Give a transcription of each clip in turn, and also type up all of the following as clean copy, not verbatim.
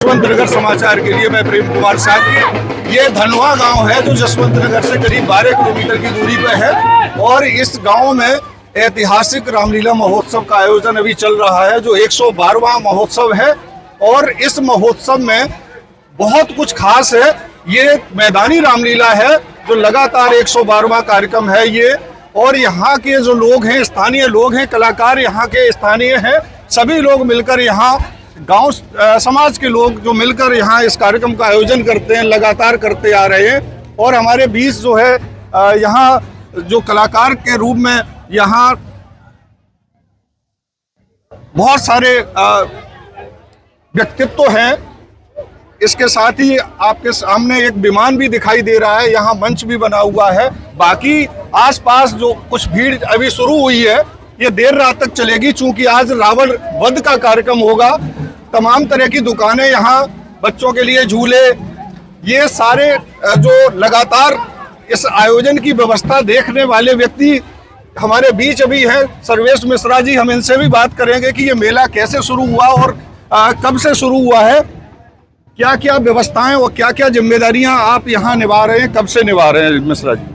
जसवंत नगर समाचार के लिए मैं प्रेम कुमार साहब। ये धनवा गांव है जो जसवंत नगर से करीब 12 किलोमीटर की दूरी पर है और इस गांव में ऐतिहासिक रामलीला महोत्सव का आयोजन अभी चल रहा है जो 112वां महोत्सव है। और इस महोत्सव में बहुत कुछ खास है। ये मैदानी रामलीला है जो लगातार 112वां कार्यक्रम है ये। और यहाँ के जो लोग हैं, स्थानीय लोग हैं, कलाकार यहाँ के स्थानीय हैं, सभी लोग मिलकर यहाँ गांव समाज के लोग जो मिलकर यहाँ इस कार्यक्रम का आयोजन करते हैं, लगातार करते आ रहे हैं। और हमारे बीच जो है यहाँ जो कलाकार के रूप में यहाँ बहुत सारे व्यक्तित्व हैं। इसके साथ ही आपके सामने एक विमान भी दिखाई दे रहा है, यहाँ मंच भी बना हुआ है। बाकी आसपास जो कुछ भीड़ अभी शुरू हुई है ये देर रात तक चलेगी, चूंकि आज रावण वध का कार्यक्रम होगा। तमाम तरह की दुकानें यहाँ, बच्चों के लिए झूले, ये सारे जो लगातार इस आयोजन की व्यवस्था देखने वाले व्यक्ति हमारे बीच अभी हैं। सर्वेश मिश्रा जी, हम इनसे भी बात करेंगे कि ये मेला कैसे शुरू हुआ और कब से शुरू हुआ है, क्या क्या व्यवस्थाएं और क्या क्या जिम्मेदारियां आप यहाँ निभा रहे हैं, कब से निभा रहे हैं मिश्रा जी?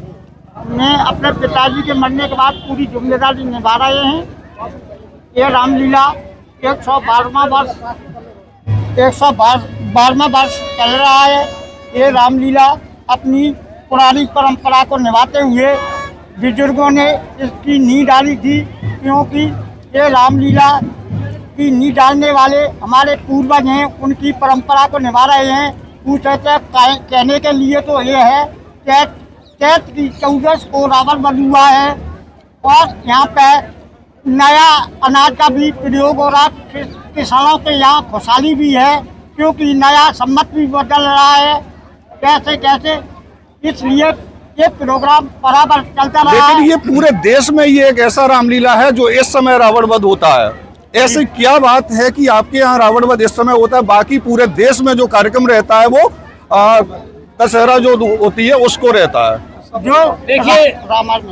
मैं अपने पिताजी के मरने के बाद पूरी जिम्मेदारी निभा रहे हैं। ये रामलीला 112वां वर्ष चल रहा है। ये रामलीला अपनी पुरानी परंपरा को निभाते हुए बुजुर्गों ने इसकी नींव डाली थी, क्योंकि ये रामलीला की नींव डालने वाले हमारे पूर्वज हैं, उनकी परंपरा को निभा रहे हैं। पूछे कहने के लिए तो ये है कि चैत की 14 को रावण वध हुआ है और यहाँ पे नया अनाज का भी प्रयोग हो रहा। किसानों के यहाँ खुशहाली भी है, क्योंकि नया सम्मत भी बदल रहा है कैसे कैसे, इसलिए ये प्रोग्राम बराबर चलता रहा। लेकिन ये पूरे देश में ये एक ऐसा रामलीला है जो इस समय रावण वध होता है। ऐसी क्या बात है कि आपके यहाँ रावण वध इस समय होता है, बाकी पूरे देश में जो कार्यक्रम रहता है वो दशहरा जो होती है उसको रहता है? जो देखिए रामायण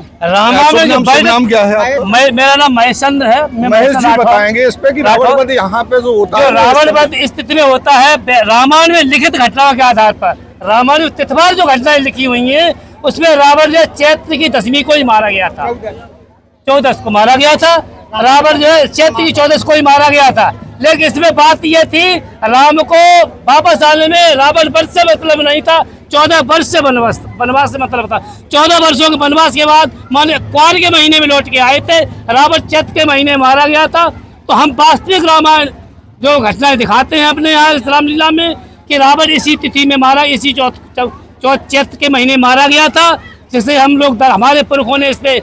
नाम क्या है? मेरा नाम महेशचंद्र है। महेश जी बताएंगे इस पे कि रावण वध यहाँ पे जो होता है, रावण वध इस तिथि में होता है रामायण में लिखित घटनाओं के आधार पर। रामायण में तिथवार जो घटनाएं लिखी हुई हैं उसमें रावण जो चैत्र की 10वीं को ही मारा गया था, 14 को मारा गया था। रावण जो है चैत्र की 14 को ही मारा गया था। लेकिन इसमें बात यह थी, राम को वापस आने में रावण वर्ष से मतलब नहीं था, 14 वर्ष से वनवास से मतलब था। 14 वर्षों के वनवास के बाद माने क्वार के महीने में लौट के आए थे। रावण चैत्र के महीने मारा गया था। तो हम वास्तविक रामायण जो घटनाएं दिखाते हैं अपने यहाँ इस रामलीला में कि रावण इसी तिथि में मारा, इसी चैत्र के महीने मारा गया था, जिससे हम लोग हमारे पुरखों ने इस पे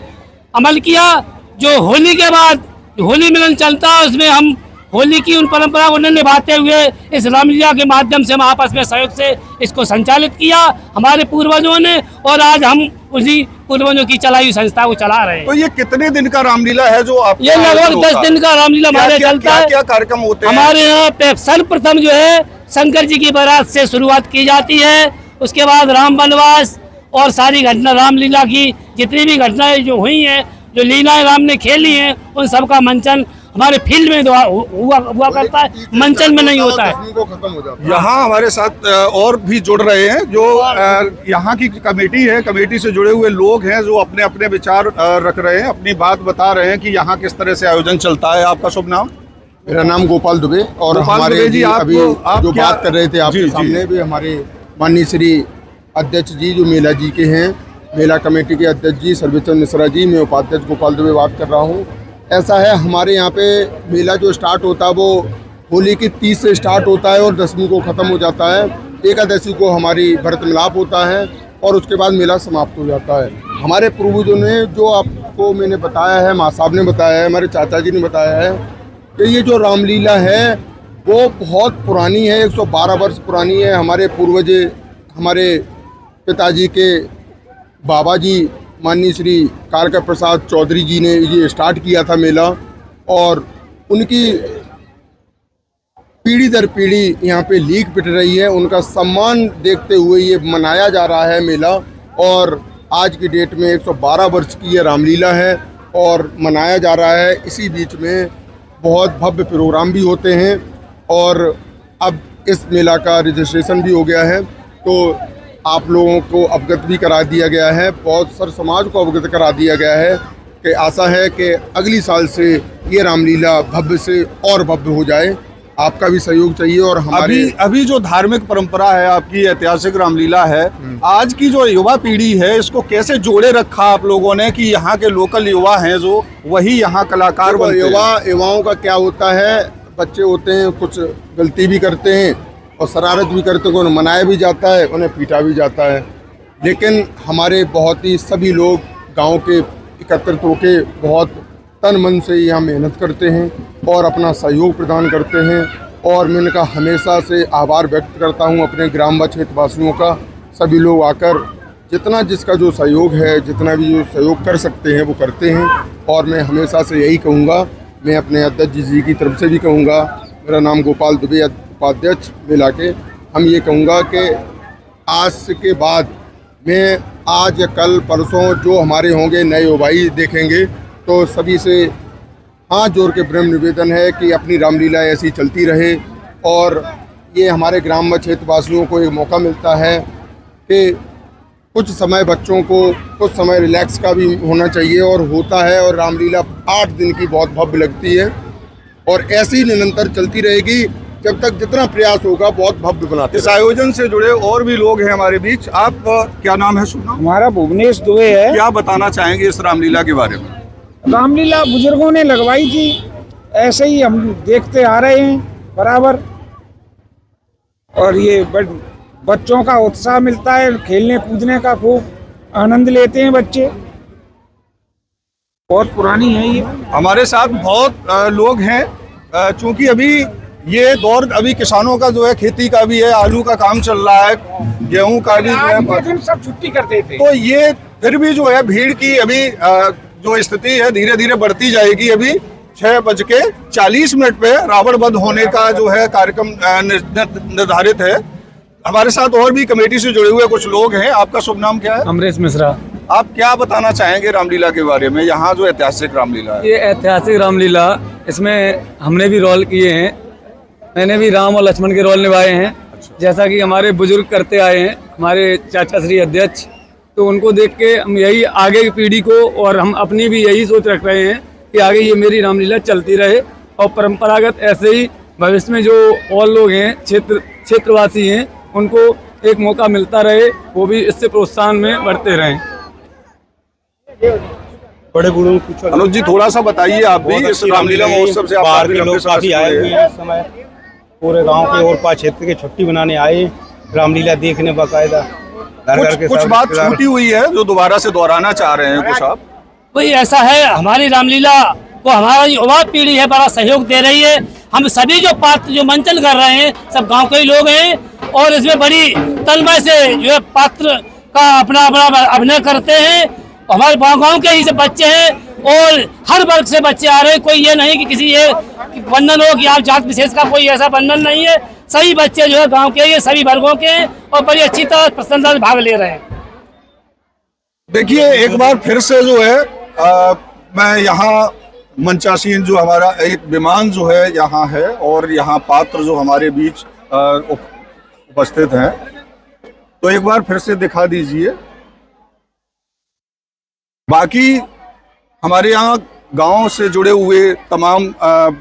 अमल किया। जो होली के बाद होली मिलन चलता है उसमें हम होली की उन परंपरा को निभाते हुए इस रामलीला के माध्यम से हम आपस में सहयोग से इसको संचालित किया हमारे पूर्वजों ने, और आज हम उसी पूर्वजों की चलाई संस्था को चला रहे हैं। तो ये कितने दिन का रामलीला है जो आप? ये लगभग 10 दिन का रामलीला हमारे चलता है। क्या कार्यक्रम होते हैं हमारे यहाँ पे? सर्वप्रथम जो है शंकर जी की बारात से शुरुआत की जाती है, उसके बाद राम वनवास और सारी घटना रामलीला की जितनी भी घटनाएं जो हुई हैं, जो लीलाएं राम ने खेली हैं, उन सबका मंचन हमारे फील्ड में हुआ करता है, मंचन में नहीं होता है। यहाँ हमारे साथ और भी जुड़ रहे हैं जो यहाँ की कमेटी है, कमेटी से जुड़े हुए लोग हैं जो अपने अपने विचार रख रहे हैं, अपनी बात बता रहे हैं कि यहाँ किस तरह से आयोजन चलता है। आपका शुभ नाम? मेरा नाम गोपाल दुबे। और हमारे जी अभी जो बात कर रहे थे आपके सामने भी हमारे माननीय श्री अध्यक्ष जी जो मेला जी के हैं, मेला कमेटी के अध्यक्ष जी सर्वेचंद मिश्रा जी, मैं उपाध्यक्ष गोपाल दुबे बात कर रहा हूँ। ऐसा है, हमारे यहाँ पे मेला जो स्टार्ट होता है वो होली की 30 से स्टार्ट होता है और 10वीं को ख़त्म हो जाता है। एकादशी को हमारी भरत मिलाप होता है और उसके बाद मेला समाप्त हो जाता है। हमारे पूर्वजों ने जो आपको मैंने बताया है, माँ साहब ने बताया है, हमारे चाचा जी ने बताया है कि ये जो रामलीला है वो बहुत पुरानी है, 112 वर्ष पुरानी है। हमारे पूर्वज, हमारे पिताजी के बाबा जी माननीय श्री कारका प्रसाद चौधरी जी ने ये स्टार्ट किया था मेला, और उनकी पीढ़ी दर पीढ़ी यहाँ पे लीक पिट रही है। उनका सम्मान देखते हुए ये मनाया जा रहा है मेला, और आज की डेट में 112 वर्ष की ये रामलीला है और मनाया जा रहा है। इसी बीच में बहुत भव्य प्रोग्राम भी होते हैं, और अब इस मेला का रजिस्ट्रेशन भी हो गया है, तो आप लोगों को अवगत भी करा दिया गया है, बहुत सर समाज को अवगत करा दिया गया है कि आशा है कि अगली साल से ये रामलीला भव्य से और भव्य हो जाए। आपका भी सहयोग चाहिए। और हमारे अभी जो धार्मिक परंपरा है आपकी, ऐतिहासिक रामलीला है, आज की जो युवा पीढ़ी है इसको कैसे जोड़े रखा आप लोगों ने कि यहाँ के लोकल युवा हैं जो वही यहाँ कलाकार बनते हैं? युवाओं का क्या होता है, बच्चे होते हैं, कुछ गलती भी करते हैं और शरारत भी करते हैं, उन्हें मनाया भी जाता है, उन्हें पीटा भी जाता है, लेकिन हमारे बहुत ही सभी लोग गांव के एकत्रित होकर बहुत तन मन से यहाँ मेहनत करते हैं और अपना सहयोग प्रदान करते हैं। और मैं इनका हमेशा से आभार व्यक्त करता हूँ अपने ग्राम व क्षेत्रवासियों का। सभी लोग आकर जितना जिसका जो सहयोग है, जितना भी जो सहयोग कर सकते हैं वो करते हैं। और मैं हमेशा से यही कहूँगा, मैं अपने अध्यक्ष जी की तरफ से भी कहूँगा, मेरा नाम गोपाल दुबे, उपाध्यक्ष मेला के, हम ये कहूँगा कि आज के बाद मैं आज या कल परसों जो हमारे होंगे नए युवाई देखेंगे तो सभी से हाथ जोड़ के प्रेम निवेदन है कि अपनी रामलीला ऐसी चलती रहे। और ये हमारे ग्राम व क्षेत्रवासियों को एक मौका मिलता है कि कुछ समय बच्चों को कुछ समय रिलैक्स का भी होना चाहिए और होता है। और रामलीला 8 दिन की बहुत भव्य लगती है और ऐसी निरंतर चलती रहेगी जब तक जितना प्रयास होगा बहुत भव्य बनाते। इस आयोजन से जुड़े और भी लोग हैं हमारे बीच। आप क्या नाम है? सुना हमारा भुवनेश दुबे है। क्या बताना चाहेंगे इस रामलीला के बारे में? रामलीला बुजुर्गों ने लगवाई थी, ऐसे ही हम देखते आ रहे हैं बराबर। और ये बच्चों का उत्साह मिलता है, खेलने कूदने का खूब आनंद लेते हैं बच्चे। बहुत पुरानी है ये। हमारे साथ बहुत लोग हैं, चूंकि अभी ये दौर अभी किसानों का जो है खेती का भी है, आलू का काम चल रहा है, गेहूं का भी जो है, दिन सब छुट्टी करते थे। तो ये फिर भी जो है भीड़ की अभी जो स्थिति है धीरे धीरे बढ़ती जाएगी। अभी 6:40 पे रावण वध होने का जो है कार्यक्रम निर्धारित है। हमारे साथ और भी कमेटी से जुड़े हुए कुछ लोग हैं। आपका शुभ नाम क्या है? अमरीश मिश्रा। आप क्या बताना चाहेंगे रामलीला के बारे में? यहाँ जो ऐतिहासिक रामलीला है, ये ऐतिहासिक रामलीला, इसमें हमने भी रोल किए हैं। मैंने भी राम और लक्ष्मण के रोल निभाए हैं। जैसा कि हमारे बुजुर्ग करते आए हैं, हमारे चाचा श्री अध्यक्ष, तो उनको देख के हम यही आगे की पीढ़ी को और हम अपनी भी यही सोच रख रहे हैं कि आगे ये मेरी रामलीला चलती रहे और परंपरागत ऐसे ही भविष्य में जो और लोग हैं क्षेत्रवासी हैं उनको एक मौका मिलता रहे, वो भी इससे प्रोत्साहन में बढ़ते रहें। बड़े बूढ़ों को पूछो। अनुज जी थोड़ा सा बताइए आप भी इस रामलीला महोत्सव से। बाहर के लोग काफी आए हुए हैं इस समय, पूरे गांव के और पास क्षेत्र के छुट्टी बनाने आए रामलीला देखने बाकायदा। कुछ बात छूटी हुई है जो दोबारा से दोहराना चाह रहे हैं कुछ आप? वही ऐसा है, हमारी रामलीला को हमारा युवा पीढ़ी है बड़ा सहयोग दे रही है। हम सभी जो पात्र जो मंचन कर रहे हैं सब गांव के ही लोग हैं और इसमें बड़ी तन्मय से जो है पात्र का अपना अपना अभिनय करते हैं। हमारे गांव के ही सब बच्चे हैं और हर वर्ग से बच्चे आ रहे हैं। कोई ये नहीं कि किसी ये बंधन हो कि आप जात विशेष का, कोई ऐसा बंधन नहीं है। सभी बच्चे जो है गांव के, ये सभी वर्गों के हैं और बड़ी अच्छी तरह प्रसन्नता से भाग ले रहे हैं। देखिए एक बार फिर से जो है मैं यहाँ मंचासीन जो हमारा एक विमान जो है यहाँ है और यहाँ पात्र जो हमारे बीच उपस्थित हैं, तो एक बार फिर से दिखा दीजिए। बाकी हमारे यहाँ गांव से जुड़े हुए तमाम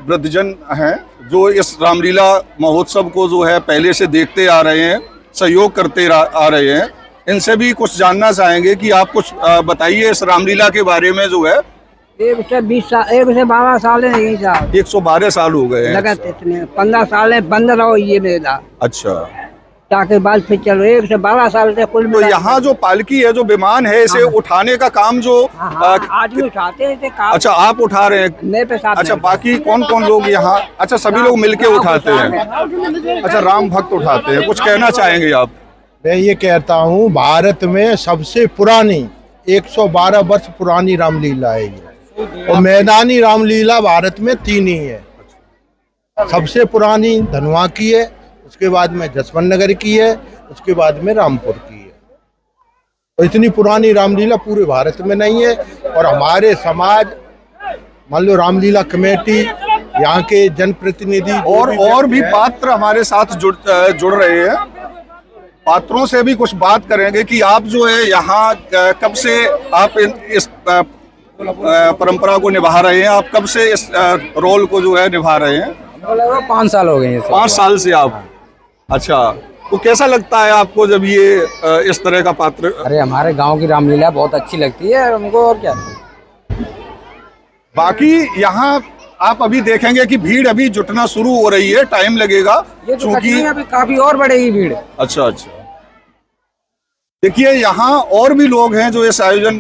वृद्धजन हैं जो इस रामलीला महोत्सव को जो है पहले से देखते आ रहे हैं, सहयोग करते आ रहे हैं। इनसे भी कुछ जानना चाहेंगे कि आप कुछ बताइए इस रामलीला के बारे में। जो है 112 साल है यही साहब। 112 साल हो गए हैं। लगत इतने 15 साल है बंद रहो ये मेला। अच्छा, ताकि बाद फिर चलो 112 साल से कुल। तो यहाँ जो पालकी है, जो विमान है, इसे उठाने का काम जो आदमी उठाते हैं। अच्छा, आप उठा रहे हैं? मेरे पे साथ। अच्छा, बाकी कौन कौन लोग यहाँ? अच्छा, सभी लोग मिलके उठाते हैं। अच्छा, राम भक्त उठाते हैं। कुछ कहना चाहेंगे आप? मैं ये कहता हूँ भारत में सबसे पुरानी 112 वर्ष पुरानी रामलीला है ये, और मैदानी रामलीला भारत में 3 ही है। सबसे पुरानी धनवा की है, उसके बाद में जसवंत नगर की है, उसके बाद में रामपुर की है। तो इतनी पुरानी रामलीला पूरे भारत में नहीं है। और हमारे समाज मान लो रामलीला कमेटी यहाँ के जनप्रतिनिधि और भी पात्र हमारे साथ जुड़ रहे हैं। पात्रों से भी कुछ बात करेंगे कि आप जो है यहाँ कब से आप इस परंपरा को निभा रहे हैं, आप कब से इस रोल को जो है निभा रहे हैं? 5 साल हो गए हैं। 5 साल से आप। अच्छा, तो कैसा लगता है आपको जब ये इस तरह का पात्र? अरे हमारे गांव की रामलीला बहुत अच्छी लगती है हमको, और क्या। बाकी यहाँ आप अभी देखेंगे कि भीड़ अभी जुटना शुरू हो रही है, टाइम लगेगा क्योंकि अभी काफी और बढ़ेगी भीड़। अच्छा अच्छा, देखिए यहाँ और भी लोग हैं जो इस आयोजन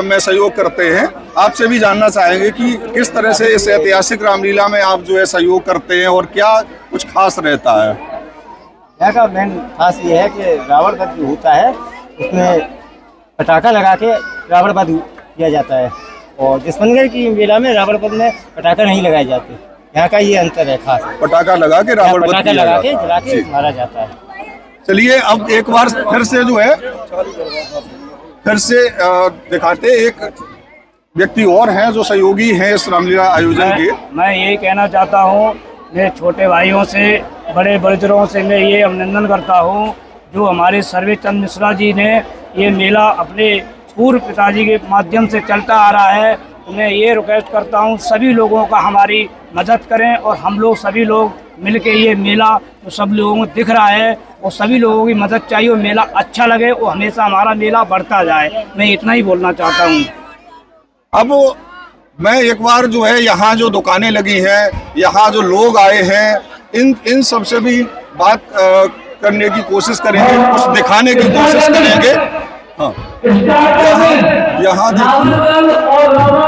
में सहयोग करते हैं। आपसे भी जानना चाहेंगे कि किस तरह से इस ऐतिहासिक रामलीला में आप जो है सहयोग करते हैं और क्या कुछ खास रहता है? यहाँ का मेन खास ये है कि रावण वध जो होता है उसमें पटाखा लगा के रावण वध किया जाता है, और जसवंतगढ़ की मेला में रावण वध में पटाखा नहीं लगाए जाते। यहाँ का ये अंतर है खास। पटाखा लगा के रावण वध पटाखा लगा के जला के मारा जाता है। चलिए अब एक बार फिर से जो है फिर से दिखाते, एक व्यक्ति और हैं जो सहयोगी हैं इस रामलीला आयोजन के। मैं यही कहना चाहता हूँ, मेरे छोटे भाइयों से, बड़े बुजुर्गों से मैं ये अभिनंदन करता हूँ जो हमारे सर्वेचंद मिश्रा जी ने ये मेला अपने पूर्व पिताजी के माध्यम से चलता आ रहा है। तो मैं ये रिक्वेस्ट करता हूँ सभी लोगों का हमारी मदद करें, और हम लोग सभी लोग मिलके ये मेला तो सब लोगों को दिख रहा है और सभी लोगों की मदद चाहिए, और मेला अच्छा लगे और हमेशा हमारा मेला बढ़ता जाए। मैं इतना ही बोलना चाहता हूँ। अब मैं एक बार जो है यहाँ जो दुकानें लगी हैं, यहाँ जो लोग आए हैं, इन सब से भी बात करने की कोशिश करेंगे, कुछ दिखाने की कोशिश करेंगे। हाँ, यहाँ देखिए